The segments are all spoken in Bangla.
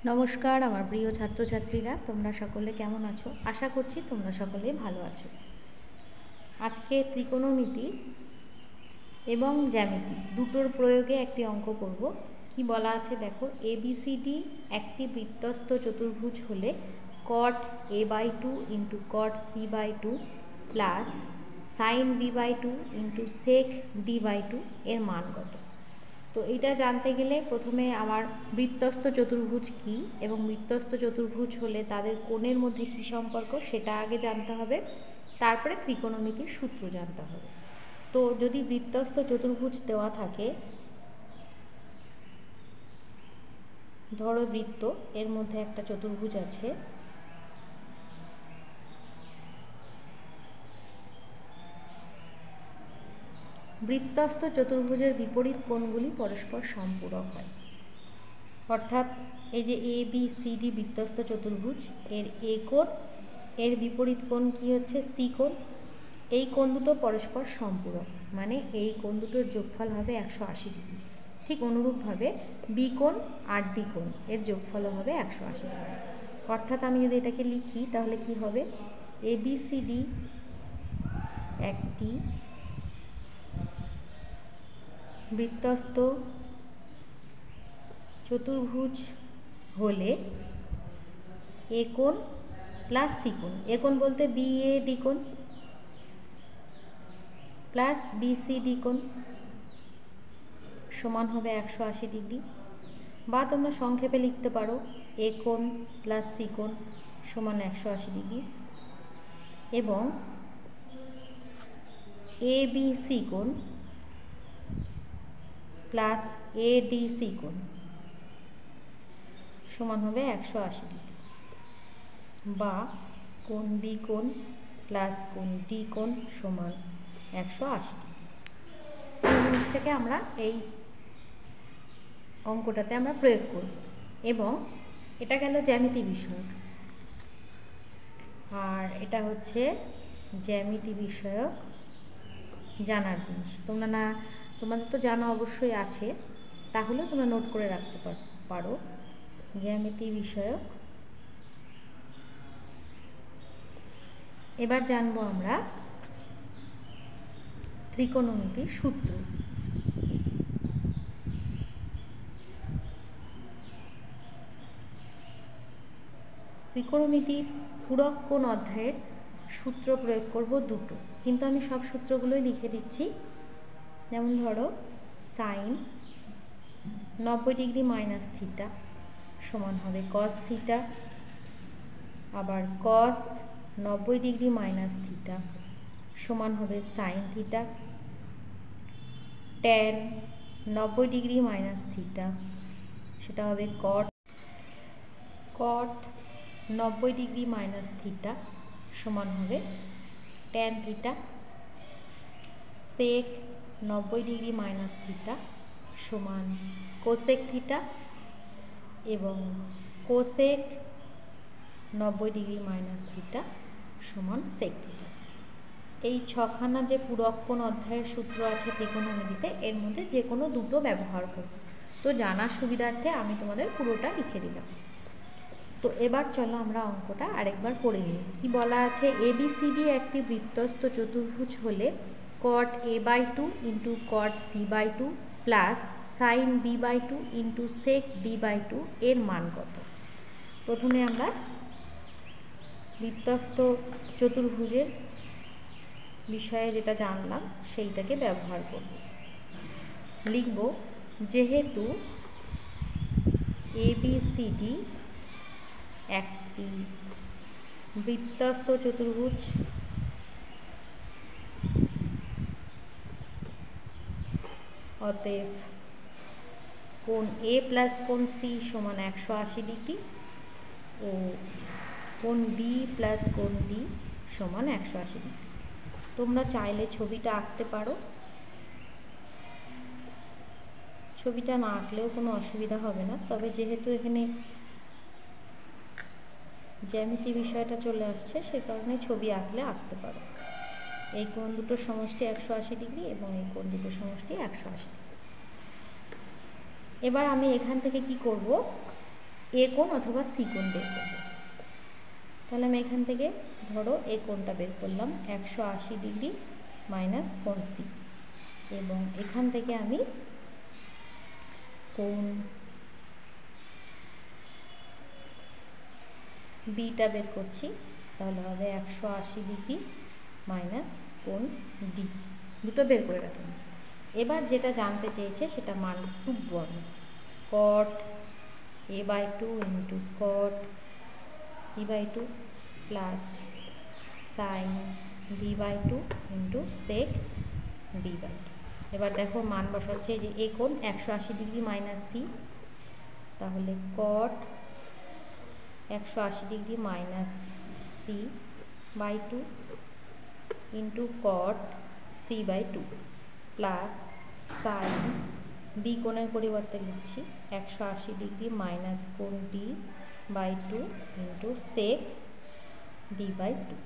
নমস্কার আমার প্রিয় ছাত্রছাত্রীরা, তোমরা সকলে কেমন আছো? আশা করছি তোমরা সকলে ভালো আছো। আজকে ত্রিকোণমিতি এবং জ্যামিতি দুটোর প্রয়োগে একটি অঙ্ক করব। কি বলা আছে দেখো, ABCD একটি বৃত্তস্থ চতুর্ভুজ হলে cot A/2 into cot C/2 plus sin B/2 into sec D/2 এর মান কত? তো এটা জানতে গেলে প্রথমে আমার বৃত্তস্থ চতুর্ভুজ কি এবং বৃত্তস্থ চতুর্ভুজ হলে তাদের কোণের মধ্যে কি সম্পর্ক সেটা আগে জানতে হবে, তারপরে ত্রিকোণমিতির সূত্র জানতে হবে। তো যদি বৃত্তস্থ চতুর্ভুজ দেওয়া থাকে, ধরো বৃত্ত, এর মধ্যে একটা চতুর্ভুজ আছে, বৃত্তস্থ চতুর্ভুজের বিপরীত কোণগুলি পরস্পর সম্পূরক হয়। অর্থাৎ এই যে ABCD বৃত্তস্থ চতুর্ভুজ, এর A কোণ, এর বিপরীত কোণ কি হচ্ছে C কোণ। এই কোণ দুটো পরস্পর সম্পূরক, মানে এই কোণ দুটোর যোগফল হবে 180 ডিগ্রি। ঠিক অনুরূপভাবে B কোণ আর D কোণ এর যোগফল হবে 180 ডিগ্রি। অর্থাৎ আমি যদি এটাকে লিখি তাহলে কি হবে, ABCD একটি বৃত্তস্থ চতুর্ভুজ হলে A কোণ প্লাস C কোণ, A কোণ বলতে BAD কোণ প্লাস BCD কোণ সমান হবে 180 ডিগ্রি। বা তোমরা সংক্ষেপে লিখতে পারো A কোণ প্লাস C কোণ সমান 180 ডিগ্রি, এবং ABC কোণ প্লাস ADC কোণ সমান হবে 180 ডিগ্রি, বা কোণ B কোণ প্লাস কোণ D কোণ সমান 180 ডিগ্রি। এই জিনিসটাকে আমরা এই অঙ্কটাতে আমরা প্রয়োগ করব, এবং এটা গেল জ্যামিতি বিষয়ক, আর এটা হচ্ছে জ্যামিতি বিষয়ক জানার জিনিস। তোমাদের তো জানা অবশ্যই আছে, তাহলে তোমরা নোট করে রাখতে পারো জ্যামিতি বিষয়ক। এবার জানবো আমরা ত্রিকোণমিতির সূত্র। ত্রিকোণমিতির পূরক কোণ অধ্যায়ের সূত্র প্রয়োগ করব দুটো, কিন্তু আমি সব সূত্রগুলোই লিখে দিচ্ছি। যেমন ধরো সাইন 90 ডিগ্রি মাইনাস থিটা সমান হবে কস থিটা, আবার কস 90 ডিগ্রি মাইনাস থিটা সমান হবে sine theta, tan 90 degree minus theta সেটা হবে কট, কট 90 ডিগ্রি মাইনাস থিটা সমান হবে ট্যান থিটা, সেক 90 ডিগ্রি মাইনাস থিটা সমান কোসেক থিটা, এবং কোসেক 90 ডিগ্রি মাইনাস থিটা সমান সেক থিটা। এই ছখানা যে পূরক কোণ অধ্যায়ের সূত্র আছে ত্রিকোণমিতিতে, এর মধ্যে যে কোনো দুটো ব্যবহার করব। তো জানার সুবিধার্থে আমি তোমাদের পুরোটা লিখে দিলাম। তো এবার চলো আমরা অঙ্কটা আরেকবার করে নিই। কি বলা আছে, ABCD একটি বৃত্তস্থ চতুর্ভুজ হলে cot A/2 into cot C/2 plus sin B/2 into sec D/2 এর মান কত? প্রথমে আমরা বৃত্তস্থ চতুর্ভুজের বিষয়ে যেটা জানলাম সেইটাকে ব্যবহার করব। লিখব, যেহেতু ABCD একটি বৃত্তস্থ চতুর্ভুজ অতএব কোণ A প্লাস কোণ C সমান 180 ডিগ্রি ও কোণ B প্লাস কোণ D সমান 180 ডিগ্রি। তোমরা চাইলে ছবিটা আঁকতে পারো, ছবিটা না আঁকলেও কোনো অসুবিধা হবে না, তবে যেহেতু এখানে জ্যামিতি বিষয়টা চলে আসছে সে কারণে ছবি আঁকলে আঁকতে পারো। এই কোণ দুটোর সমষ্টি 180 ডিগ্রি এবং এই কোণ দুটোর সমষ্টি 180 ডিগ্রি। এবার আমি এখান থেকে কি করব, এ কোণ অথবা সি কোণ বের করব। তাহলে আমি এখান থেকে ধরো এ কোণটা বের করলাম 180 ডিগ্রি মাইনাস কোণ সি, এবং এখান থেকে আমি কোণ বিটা বের করছি। তাহলে হবে 180 ডিগ্রি মাইনাস কোণ ডি, দুটো বের করে রাখলাম। এবার যেটা জানতে চেয়েছে সেটা মান খুব বড়, cot a/2 into cot c/2 plus sine b/2 into sec d/2। এবার দেখো মান বসাচ্ছে যে এ কোণ 180 ডিগ্রি মাইনাস সি, তাহলে cot 180 degree minus c/2 into cot c/2 plus sine B কোণের পরিবর্তে লিখছি 180 ডিগ্রি মাইনাস কোণ d/2 ইন্টু সেক d/2।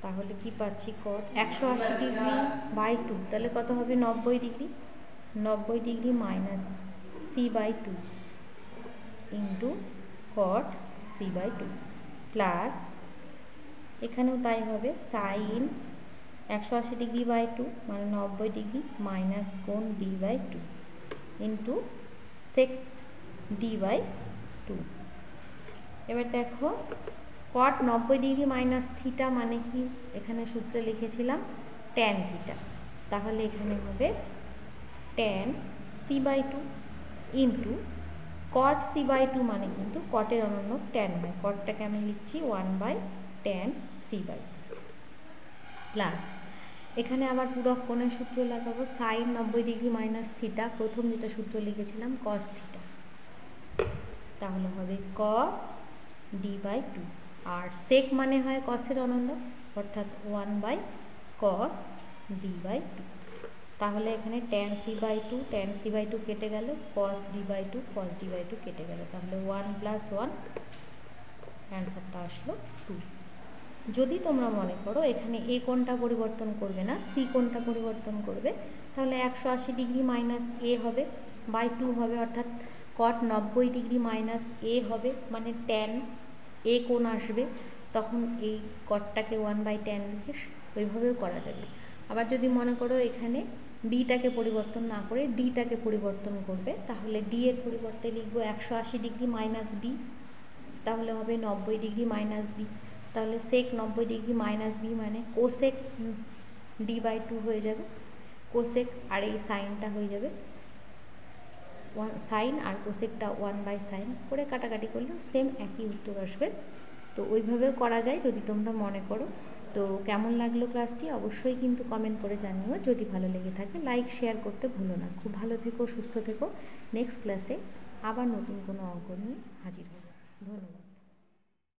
তাহলে কি পাচ্ছি, কট 180 ডিগ্রি বাই 2 তাহলে কত হবে 90 degree, 90 degree minus c/2 into cot c/2 plus এখানেও তাই হবে সাইন 180 ডিগ্রি বাই 2 মানে 90 ডিগ্রি মাইনাস কোণ d/2 ইন্টু সেক d/2। এবার দেখো কট 90 ডিগ্রি মাইনাস থিটা মানে কি, এখানে সূত্রে লিখেছিলাম ট্যান থিটা, তাহলে এখানে হবে tan c/2 into cot c/2 মানে কিন্তু কটের অনন্য ট্যান হয়, কটটাকে আমি লিখছি 1/tan c/2 প্লাস এখানে আবার পূরক কোণের সূত্র লাগাবো, সাইন 90 ডিগ্রি মাইনাস থিটা, প্রথম যেটা সূত্র লিখেছিলাম কস থিটা, তাহলে হবে কস d/2, আর সেক মানে হয় কসের অনন্য অর্থাৎ 1/cos d/2। তাহলে এখানে tan c/2 কেটে গেল, cos d/2 কেটে গেল, তাহলে 1 প্লাস 1 অ্যান্সারটা আসলো 2। যদি তোমরা মনে করো এখানে এ কোণটা পরিবর্তন করবে না, সি কোণটা পরিবর্তন করবে, তাহলে 180 ডিগ্রি মাইনাস এ হবে বাই 2 হবে, অর্থাৎ কট 90 ডিগ্রি মাইনাস এ হবে, মানে ট্যান এ কোণ আসবে, তখন এই কটটাকে 1/tan লিখে ওইভাবেও করা যাবে। আবার যদি মনে করো এখানে বিটাকে পরিবর্তন না করে ডিটাকে পরিবর্তন করবে, তাহলে ডি এর পরিবর্তে লিখবো 180 ডিগ্রি মাইনাস বি, তাহলে হবে 90 ডিগ্রি মাইনাস বি, তাহলে সেক 90 ডিগ্রি মাইনাস বি মানে কোসেক d/2 হয়ে যাবে, কোসেক আর এই সাইনটা হয়ে যাবে সাইন, আর কোসেকটা 1/sin করে কাটাকাটি করলে সেম একই উত্তর আসবে। তো ওইভাবেও করা যায় যদি তোমরা মনে করো। তো কেমন লাগলো ক্লাসটি অবশ্যই কিন্তু কমেন্ট করে জানিও, যদি ভালো লেগে থাকে লাইক শেয়ার করতে ভুলো না। খুব ভালো থেকো, সুস্থ থেকো। নেক্সট ক্লাসে আবার নতুন কোনো অঙ্ক নিয়ে হাজির হবো। ধন্যবাদ।